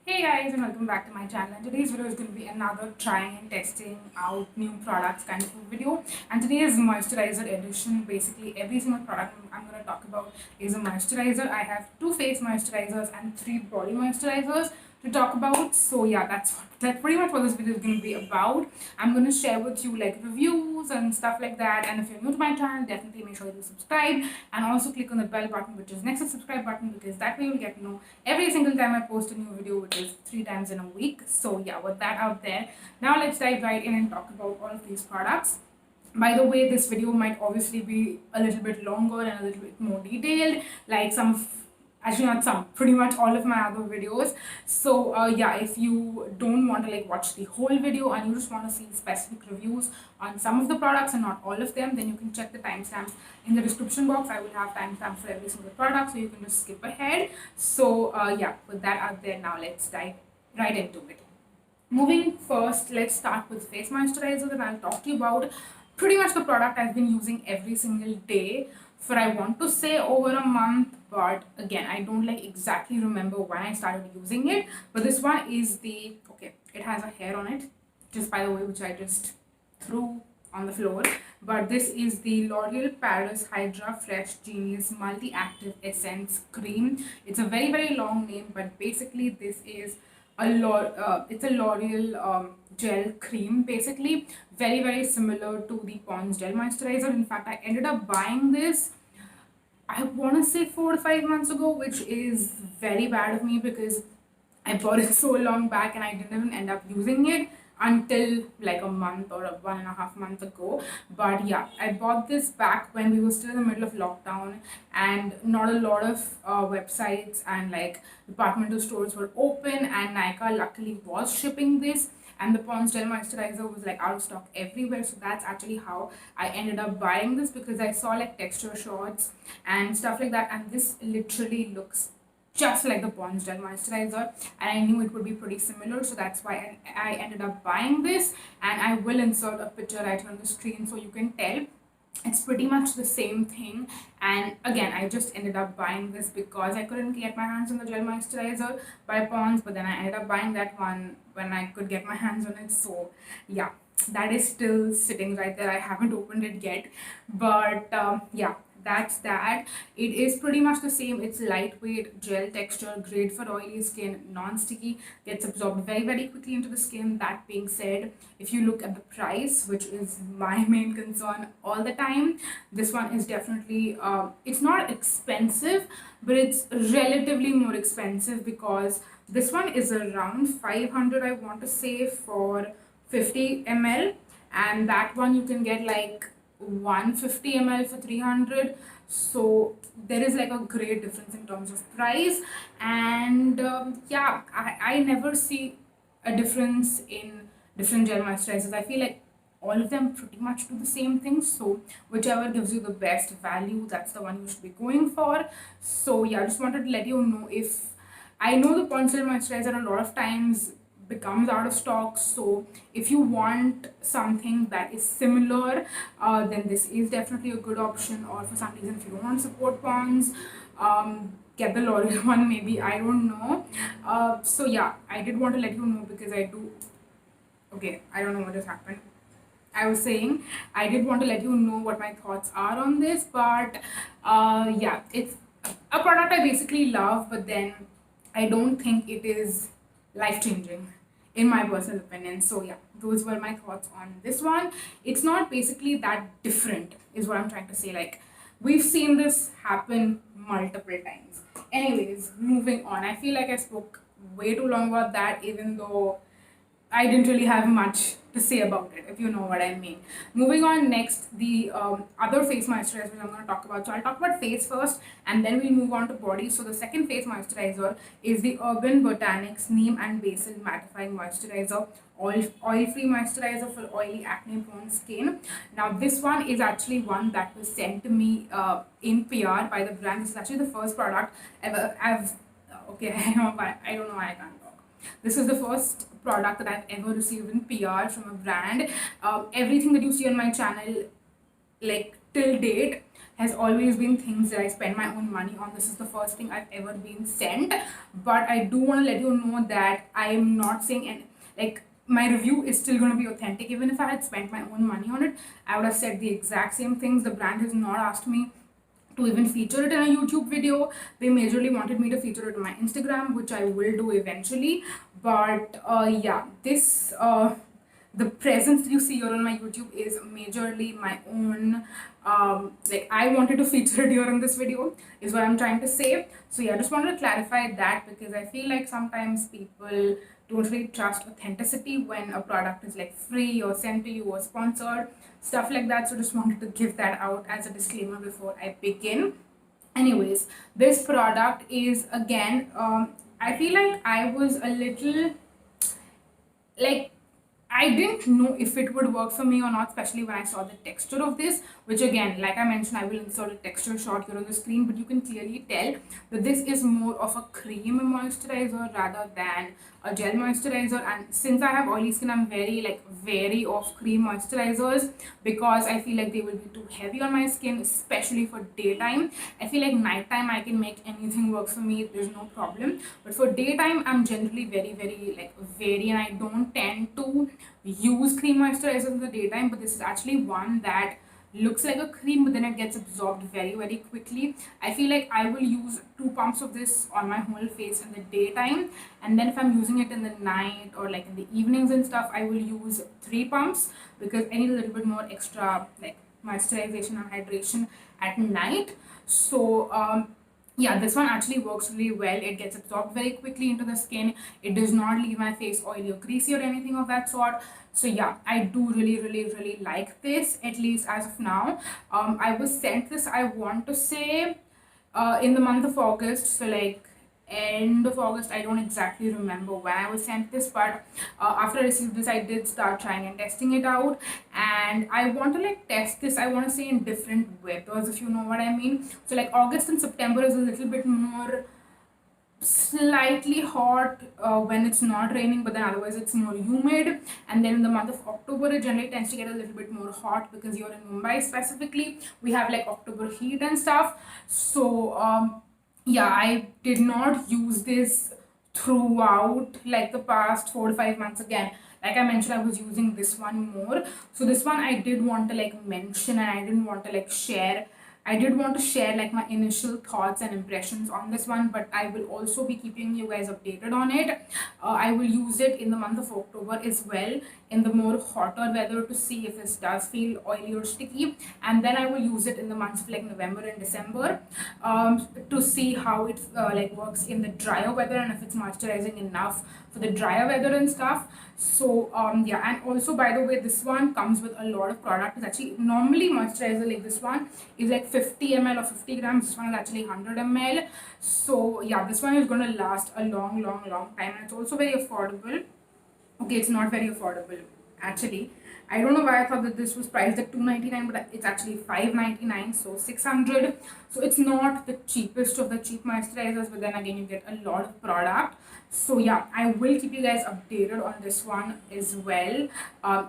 Hey guys, and welcome back to my channel. And today's video is going to be another trying and testing out new products kind of a video. And today is moisturizer edition. Basically every single product I'm going to talk about is a moisturizer. I have 2 face moisturizers and 3 body moisturizers to talk about. So yeah, that's pretty much what this video is going to be about. I'm going to share with you like reviews and stuff like that. And if you're new to my channel, definitely make sure you subscribe and also click on the bell button, which is next to subscribe button, because that way you'll get to know every single time I post a new video, which is 3 times in a week. So yeah, with that out there, now let's dive right in and talk about all of these products. By the way, this video might obviously be a little bit longer and a little bit more detailed, like actually not some, pretty much all of my other videos. So yeah, if you don't want to like watch the whole video and you just want to see specific reviews on some of the products and not all of them, then you can check the timestamps in the description box. I will have timestamps for every single product, so you can just skip ahead. So yeah, with that out there, now let's dive right into it. Moving first, let's start with face moisturizer. Then I'll talk to you about pretty much the product I've been using every single day for, I want to say, over a month, but again, I don't like exactly remember when I started using it. But this one is the, okay, it has a hair on it, just by the way, which I just threw on the floor. But this is the L'Oreal Paris Hydra Fresh Genius Multi-Active Essence Cream. It's a very long name, but basically this is it's a L'Oreal gel cream, basically very similar to the Pond's gel moisturizer. In fact, I ended up buying this, I want to say 4 to 5 months ago, which is very bad of me because I bought it so long back and I didn't even end up using it until like a month or 1.5 months ago. But yeah, I bought this back when we were still in the middle of lockdown and not a lot of websites and like departmental stores were open, and Nykaa luckily was shipping this, and the Pond's gel moisturizer was like out of stock everywhere. So that's actually how I ended up buying this, because I saw like texture shots and stuff like that, and this literally looks just like the Pond's gel moisturizer, and I knew it would be pretty similar, so that's why I ended up buying this. And I will insert a picture right on the screen so you can tell it's pretty much the same thing. And again, I just ended up buying this because I couldn't get my hands on the gel moisturizer by Pond's, but then I ended up buying that one when I could get my hands on it. So yeah, that is still sitting right there. I haven't opened it yet, but yeah, that's that. It is pretty much the same. It's lightweight, gel texture, great for oily skin, non-sticky, gets absorbed very quickly into the skin. That being said, if you look at the price, which is my main concern all the time, this one is definitely it's not expensive, but it's relatively more expensive, because this one is around 500, I want to say, for 50 ml, and that one you can get like 150 ml for 300. So there is like a great difference in terms of price. And yeah, I never see a difference in different gel moisturizers. I feel like all of them pretty much do the same thing, so whichever gives you the best value, that's the one you should be going for. So yeah, I just wanted to let you know, if I know the Pond's gel moisturizer a lot of times becomes out of stock, so if you want something that is similar, then this is definitely a good option. Or for some reason, if you don't want to support Pond's, get the L'Oreal one, maybe, I don't know. So yeah, I did want to let you know, because I do, okay, I don't know what just happened. I was saying I did want to let you know what my thoughts are on this. But yeah, it's a product I basically love, but then I don't think it is life changing in my personal opinion. So yeah, those were my thoughts on this one. It's not basically that different, is what I'm trying to say. Like, we've seen this happen multiple times. Anyways, moving on. I feel like I spoke way too long about that, even though I didn't really have much to say about it, if you know what I mean. Moving on, next, the other face moisturizer which I'm going to talk about. So I'll talk about face first, and then we'll move on to body. So the second face moisturizer is the Urban Botanics Neem and Basil Mattifying Moisturizer, oil-free moisturizer for oily, acne-prone skin. Now this one is actually one that was sent to me in PR by the brand. This is actually the first product I've okay, I don't know why I can't talk. This is the first product that I've ever received in PR from a brand. Everything that you see on my channel, like till date, has always been things that I spend my own money on. This is the first thing I've ever been sent, but I do want to let you know that I am not saying, and like, my review is still going to be authentic. Even if I had spent my own money on it, I would have said the exact same things. The brand has not asked me to even feature it in a YouTube video. They majorly wanted me to feature it on my Instagram, which I will do eventually. But yeah, this the presence that you see here on my YouTube is majorly my own. Like, I wanted to feature it here in this video, is what I'm trying to say. So yeah, I just wanted to clarify that, because I feel like sometimes people don't really trust authenticity when a product is like free or sent to you or sponsored, stuff like that. So just wanted to give that out as a disclaimer before I begin. Anyways, this product is, again, I feel like I was a little, like, I didn't know if it would work for me or not, especially when I saw the texture of this, which, again, like I mentioned, I will insert a texture shot here on the screen, but you can clearly tell that this is more of a cream moisturizer rather than a gel moisturizer. And since I have oily skin, I'm very, like, wary of cream moisturizers, because I feel like they will be too heavy on my skin, especially for daytime. I feel like nighttime I can make anything work for me, there's no problem, but for daytime I'm generally very, very, like, wary, and I don't tend to use cream moisturizer in the daytime. But this is actually one that looks like a cream, but then it gets absorbed very, very quickly. I feel like I will use 2 pumps of this on my whole face in the daytime, and then if I'm using it in the night or like in the evenings and stuff, I will use 3 pumps, because I need a little bit more extra, like, moisturization and hydration at night. So yeah, this one actually works really well. It gets absorbed very quickly into the skin. It does not leave my face oily or greasy or anything of that sort. So yeah, I do really, really, really like this, at least as of now. I was sent this, I want to say, in the month of August. So like end of August, I don't exactly remember when I was sent this, but after I received this, I did start trying and testing it out, and I want to, like, test this, I want to say, in different weathers, if you know what I mean. So like August and September is a little bit more slightly hot when it's not raining, but then otherwise it's more humid. And then in the month of October, it generally tends to get a little bit more hot, because you're in Mumbai specifically, we have like October heat and stuff. So yeah, I did not use this throughout like the past 4 to 5 months. Again, like I mentioned, I was using this one more. So this one I did want to, like, mention, and I didn't want to, like, share. I did want to share, like, my initial thoughts and impressions on this one, but I will also be keeping you guys updated on it. I will use it in the month of October as well, in the more hotter weather, to see if this does feel oily or sticky, and then I will use it in the months of like November and December, to see how it like works in the drier weather, and if it's moisturizing enough for the drier weather and stuff. So yeah, and also, by the way, this one comes with a lot of product. It's actually, normally moisturizer like this one is like 50 ml or 50 grams. This one is actually 100 ml. So yeah, this one is going to last a long, long, long time, and it's also very affordable. Okay, it's not very affordable actually. I don't know why I thought that this was priced at $299, but it's actually $599, so 600. So it's not the cheapest of the cheap moisturizers, but then again, you get a lot of product. So yeah, I will keep you guys updated on this one as well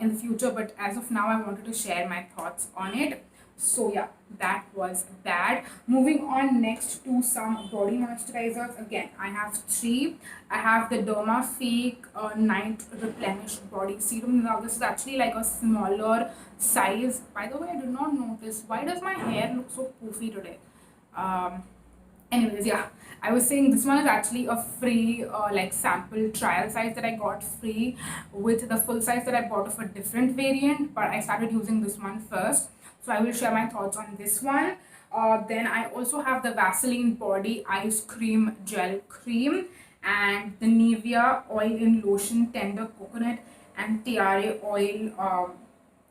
in the future, but as of now, I wanted to share my thoughts on it. So yeah, that was that. Moving on next to some body moisturizers. Again, I have 3. I have the Dermafique Night Replenish Body Serum. Now this is actually like a smaller size. By the way, I did not notice, why does my hair look so poofy today? Anyways, yeah, I was saying this one is actually a free like sample trial size that I got free with the full size that I bought of a different variant, but I started using this one first. So I will share my thoughts on this one. Then I also have the Vaseline Body Ice Cream Gel Cream, and the Nivea Oil and Lotion Tender Coconut and Tiare Oil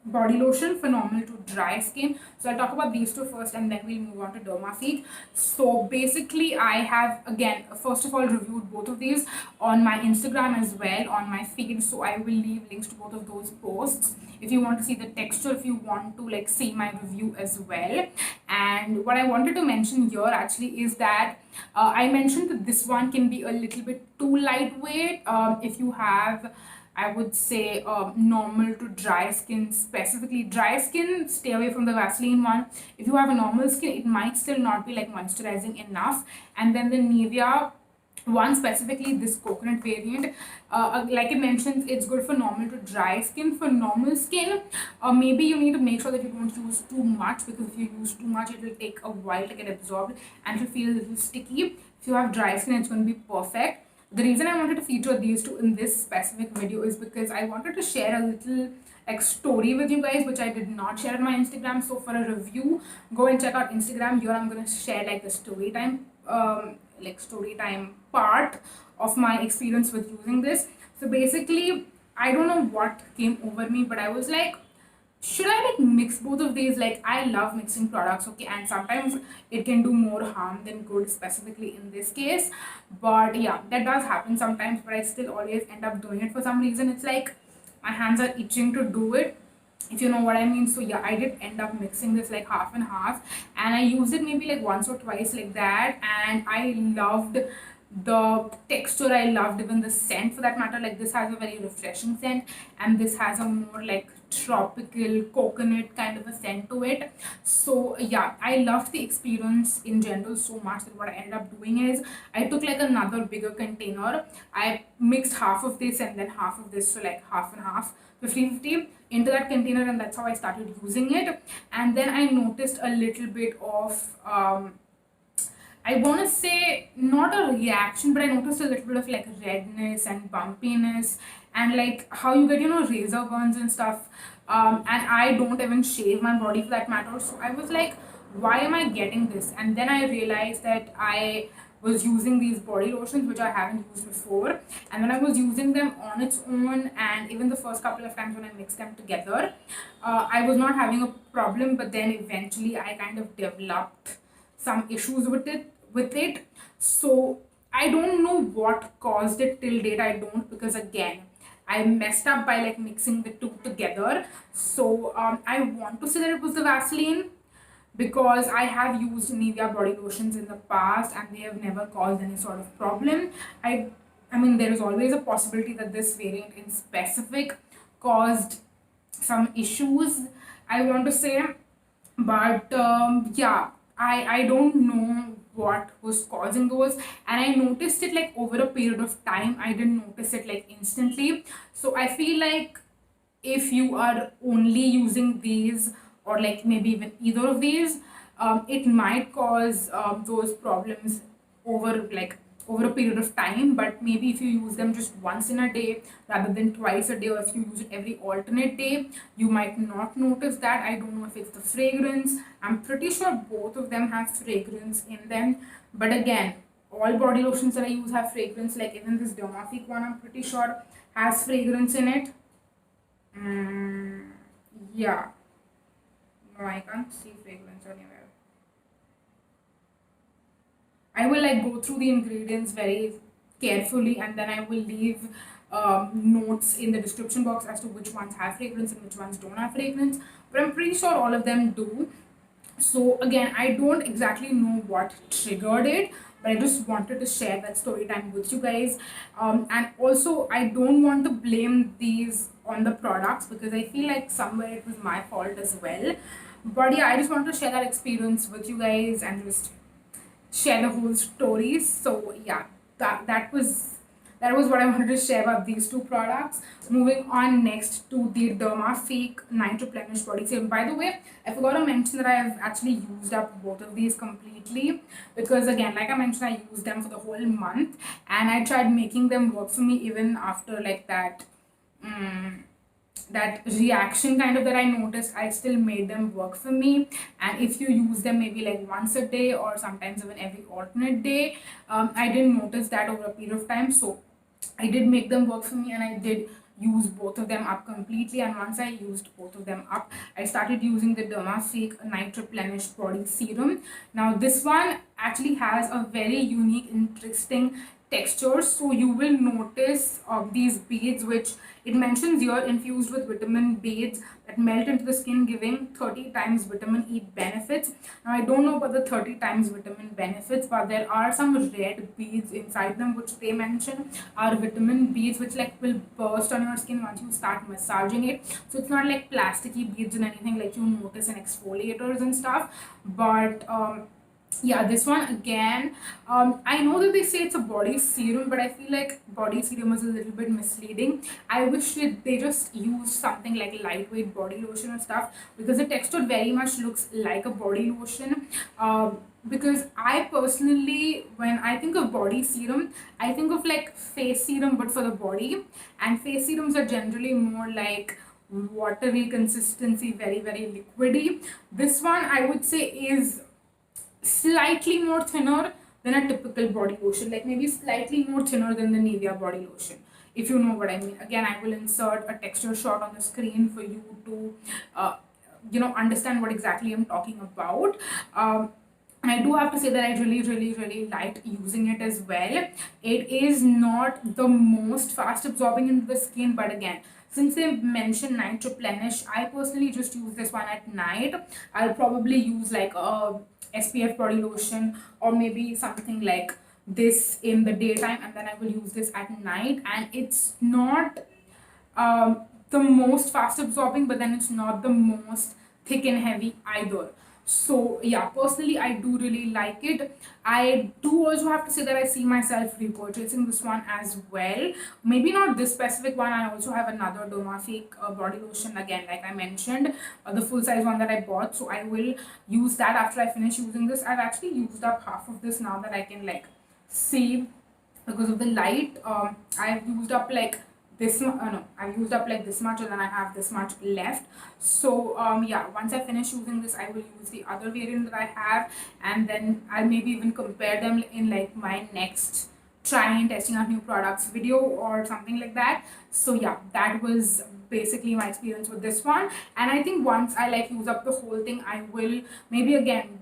body lotion, phenomenal to dry skin. So I'll talk about these two first, and then we'll move on to Dermafique. So basically, I have, again, first of all, reviewed both of these on my Instagram as well, on my feed. So I will leave links to both of those posts if you want to see the texture, if you want to, like, see my review as well. And what I wanted to mention here actually is that I mentioned that this one can be a little bit too lightweight if you have I would say normal to dry skin. Specifically dry skin, stay away from the Vaseline one. If you have a normal skin, it might still not be like moisturizing enough. And then the Nivea one, specifically this coconut variant, like I mentioned, it's good for normal to dry skin. For normal skin, maybe you need to make sure that you don't use too much, because if you use too much, it will take a while to get absorbed and it'll feel a little sticky. If you have dry skin, it's going to be perfect. The reason I wanted to feature these two in this specific video is because I wanted to share a little like story with you guys, which I did not share on my Instagram. So for a review, go and check out Instagram. Here I'm gonna share like the story time part of my experience with using this. So basically, I don't know what came over me, but I was like, should I like mix both of these? Like, I love mixing products, okay, and sometimes it can do more harm than good, specifically in this case. But yeah, that does happen sometimes, but I still always end up doing it for some reason. It's like my hands are itching to do it, if you know what I mean. So yeah, I did end up mixing this like half and half, and I used it maybe like once or twice like that, and I loved the texture. I loved even the scent, for that matter. Like, this has a very refreshing scent, and this has a more like tropical coconut kind of a scent to it. So yeah, I loved the experience in general so much that what I ended up doing is I took like another bigger container. I mixed half of this and then half of this, so like half and half, 50-50 into that container, and that's how I started using it. And then I noticed a little bit of I want to say not a reaction, but I noticed a little bit of like redness and bumpiness, and like how you get, razor burns and stuff. And I don't even shave my body, for that matter. So I was like, why am I getting this? And then I realized that I was using these body lotions which I haven't used before, and when I was using them on its own, and even the first couple of times when I mixed them together, I was not having a problem. But then eventually I kind of developed some issues with it. So I don't know what caused it till date. I don't, because again, I messed up by like mixing the two together. So I want to say that it was the Vaseline, because I have used Nivea body lotions in the past and they have never caused any sort of problem. I mean, there is always a possibility that this variant in specific caused some issues, I want to say. But yeah, I don't know what was causing those, and I noticed it like over a period of time. I didn't notice it like instantly. So I feel like if you are only using these, or like maybe even either of these, it might cause those problems over like over a period of time. But maybe if you use them just once in a day rather than twice a day, or if you use it every alternate day, you might not notice that. I don't know if it's the fragrance. I'm pretty sure both of them have fragrance in them, but again, all body lotions that I use have fragrance. Like even this Dermafique one, I'm pretty sure has fragrance in it. Yeah, no, I can't see fragrance anywhere. I will like go through the ingredients very carefully, and then I will leave notes in the description box as to which ones have fragrance and which ones don't have fragrance. But I'm pretty sure all of them do. So again, I don't exactly know what triggered it, but I just wanted to share that story time with you guys. And also, I don't want to blame these on the products, because I feel like somewhere it was my fault as well. But yeah, I just wanted to share that experience with you guys and just share the whole story. So yeah, that was what I wanted to share about these two products. Moving on next to the Dermafique Night Replenish Body Serum. By the way, I forgot to mention that I have actually used up both of these completely, because again, like I mentioned, I used them for the whole month, and I tried making them work for me even after like that reaction kind of that I noticed. I still made them work for me. And if you use them maybe like once a day or sometimes even every alternate day, I didn't notice that over a period of time. So I did make them work for me, and I did use both of them up completely. And once I used both of them up, I started using the Dermafique Night Replenish Body Serum. Now this one actually has a very unique, interesting textures. So you will notice these beads, which it mentions here, infused with vitamin beads that melt into the skin, giving 30 times vitamin E benefits. Now I don't know about the 30 times vitamin benefits, but there are some red beads inside them which they mention are vitamin beads, which like will burst on your skin once you start massaging it. So it's not like plasticky beads and anything like you notice in exfoliators and stuff. But yeah, this one again, I know that they say it's a body serum, but I feel like body serum is a little bit misleading. I wish that they just use something like lightweight body lotion and stuff, because the texture very much looks like a body lotion. Because I personally, when I think of body serum, I think of like face serum but for the body, and face serums are generally more like watery consistency, very liquidy. This one I would say is slightly more thinner than a typical body lotion, like maybe slightly more thinner than the Nivea body lotion, if you know what I mean. Again, I will insert a texture shot on the screen for you to understand what exactly I'm talking about. And I do have to say that I really liked using it as well. It is not the most fast absorbing into the skin, but again, since they mentioned night replenish, I personally just use this one at night. I'll probably use like a SPF body lotion or maybe something like this in the daytime, and then I will use this at night. And it's not the most fast absorbing, but then it's not the most thick and heavy either. So yeah, personally I do really like it. I do also have to say that I see myself repurchasing this one as well. Maybe not this specific one. I also have another Dermafique body lotion, again like I mentioned, the full size one that I bought. So I will use that after I finish using this. I've actually used up half of this now that I can like see because of the light. I've used up like this no, I've used up like this much, and then I have this much left. So yeah, once I finish using this, I will use the other variant that I have, and then I'll maybe even compare them in like my next trying and testing out new products video or something like that. So yeah, that was basically my experience with this one. And I think once I like use up the whole thing, I will maybe again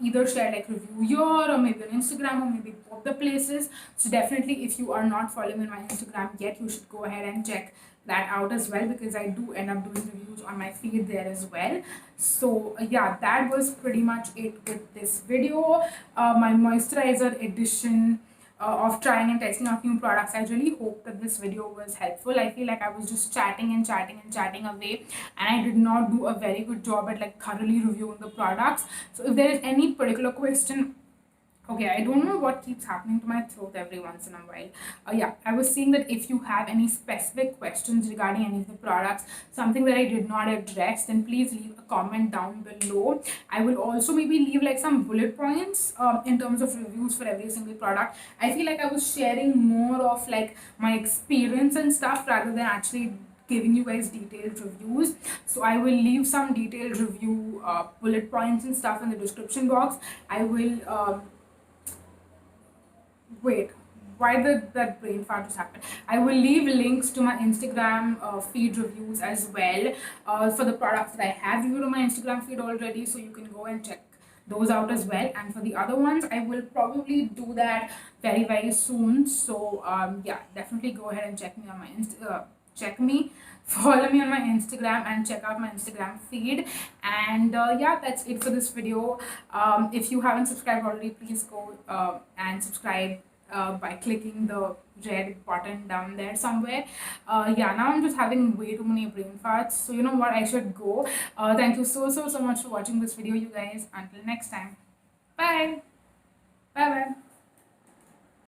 either share like review here or maybe on Instagram or maybe both the places. So definitely, if you are not following me on my Instagram yet, you should go ahead and check that out as well, because I do end up doing reviews on my feed there as well. So yeah, that was pretty much it with this video, my moisturizer edition of trying and testing out new products. I really hope that this video was helpful. I feel like I was just chatting and chatting away, and I did not do a very good job at like thoroughly reviewing the products. So if there is any particular question, okay, I don't know what keeps happening to my throat every once in a while. Yeah, I was saying that if you have any specific questions regarding any of the products, something that I did not address, then please leave a comment down below. I will also maybe leave like some bullet points in terms of reviews for every single product. I feel like I was sharing more of like my experience and stuff rather than actually giving you guys detailed reviews. So I will leave some detailed review bullet points and stuff in the description box. I will wait, why did that brain fart just happen? I will leave links to my Instagram feed reviews as well for the products that I have reviewed on my Instagram feed already, so you can go and check those out as well. And for the other ones, I will probably do that very soon. So yeah, definitely go ahead and check me on my follow me on my Instagram and check out my Instagram feed. And yeah, that's it for this video. If you haven't subscribed already, please go and subscribe by clicking the red button down there somewhere. Yeah, now I'm just having way too many brain farts, so you know what, I should go. Thank you so much for watching this video, you guys. Until next time, bye bye.